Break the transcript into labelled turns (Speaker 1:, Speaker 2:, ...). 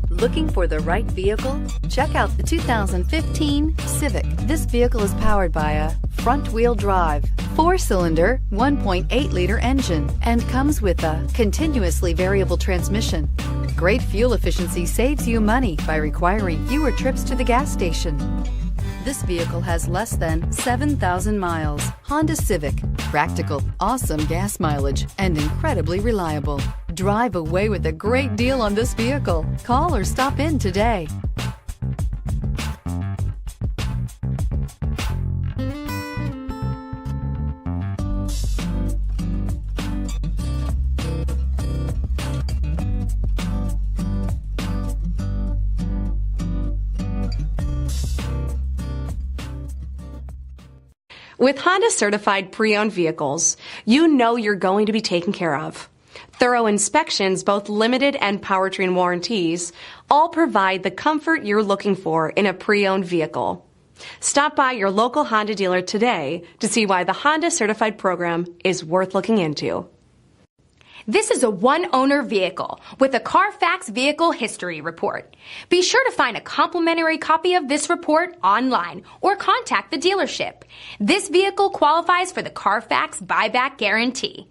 Speaker 1: Looking for the right vehicle? Check out the 2015 Civic. This vehicle is powered by a front-wheel drive, 4-cylinder, 1.8-liter engine, and comes with a continuously variable transmission. Great fuel efficiency saves you money by requiring fewer trips to the gas station. This vehicle has less than 7,000 miles. Honda Civic. Practical, awesome gas mileage, and incredibly reliable. Drive away with a great deal on this vehicle. Call or stop in today.
Speaker 2: With Honda certified pre-owned vehicles, you know you're going to be taken care of. Thorough inspections, both limited and powertrain warranties, all provide the comfort you're looking for in a pre-owned vehicle. Stop by your local Honda dealer today to see why the Honda certified program is worth looking into.
Speaker 3: This is a one-owner vehicle with a CARFAX Vehicle History Report. Be sure to find a complimentary copy of this report online or contact the dealership. This vehicle qualifies for the CARFAX Buyback Guarantee.